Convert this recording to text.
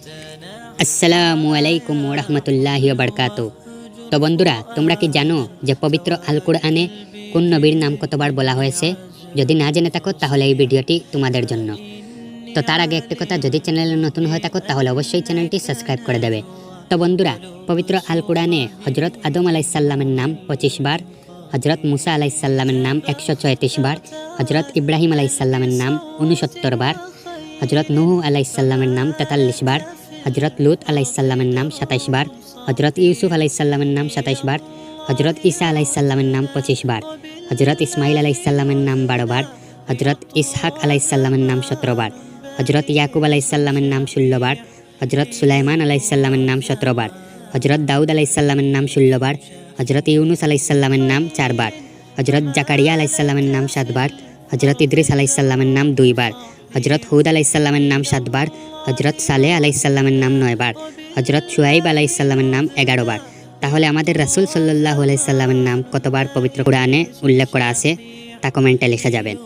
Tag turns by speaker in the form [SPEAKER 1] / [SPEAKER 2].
[SPEAKER 1] আসসালামু আলাইকুম ওয়া রাহমাতুল্লাহি ওয়া বারাকাতুহু। তো বন্ধুরা, তোমরা কি জানো যে পবিত্র আল কুরআনে কোন নবীর নাম কতবার বলা হয়েছে? যদি না জেনে থাকো তাহলে এই ভিডিওটি তোমাদের জন্য। তো তার আগে একটা কথা, যদি চ্যানেলে নতুন হয়ে থাকো তাহলে অবশ্যই চ্যানেলটি সাবস্ক্রাইব করে দেবে। তো বন্ধুরা, পবিত্র আল কুরআনে হযরত আদম আলাইহিস সালামের নাম 25 বার, হযরত মুসা আলাইহিস সালামের নাম 134 বার, হযরত ইব্রাহিম আলাইহিস সালামের নাম 69 বার, হযরত নূহ আলাইহিস সালামের নাম 43 বার, হযরত লূত আলাইহিস সালামের নাম 27 বার, হযরত ইউসুফ আলাইহিস সালামের নাম 27 বার, হযরত ঈসা আলাইহিস সালামের নাম 25 বার, হযরত ইসমাঈল আলাইহিস সালামের নাম 12 বার, হযরত ইসহাক আলাইহিস সালামের নাম 17 বার, হযরত ইয়াকুব আলাইহিস সালামের নাম 16 বার, হযরত সুলাইমান আলাইহিস সালামের নাম 17 বার, হযরত দাউদ আলাইহিস সালামের নাম 16 বার, হযরত ইউনুস আলাইহিস সালামের নাম 4 বার, হযরত জাকারিয়া আলাইহিস সালামের নাম 7 বার, হযরত ইদ্রিস আলাইহিস সালামের নাম 2 বার, হযরত হুদ আলাইহিস সালামের নাম 7 বার, হযরত সালেহ আলাইহিস সালামের নাম 9 বার, হযরত শুআইব আলাইহিস সালামের নাম 11 বার। তাহলে আমাদের রাসূল সাল্লাল্লাহু আলাইহি সাল্লামের নাম কতবার পবিত্র কুরআনে উল্লেখ করা আছে তা কমেন্টে লিখে যাবেন।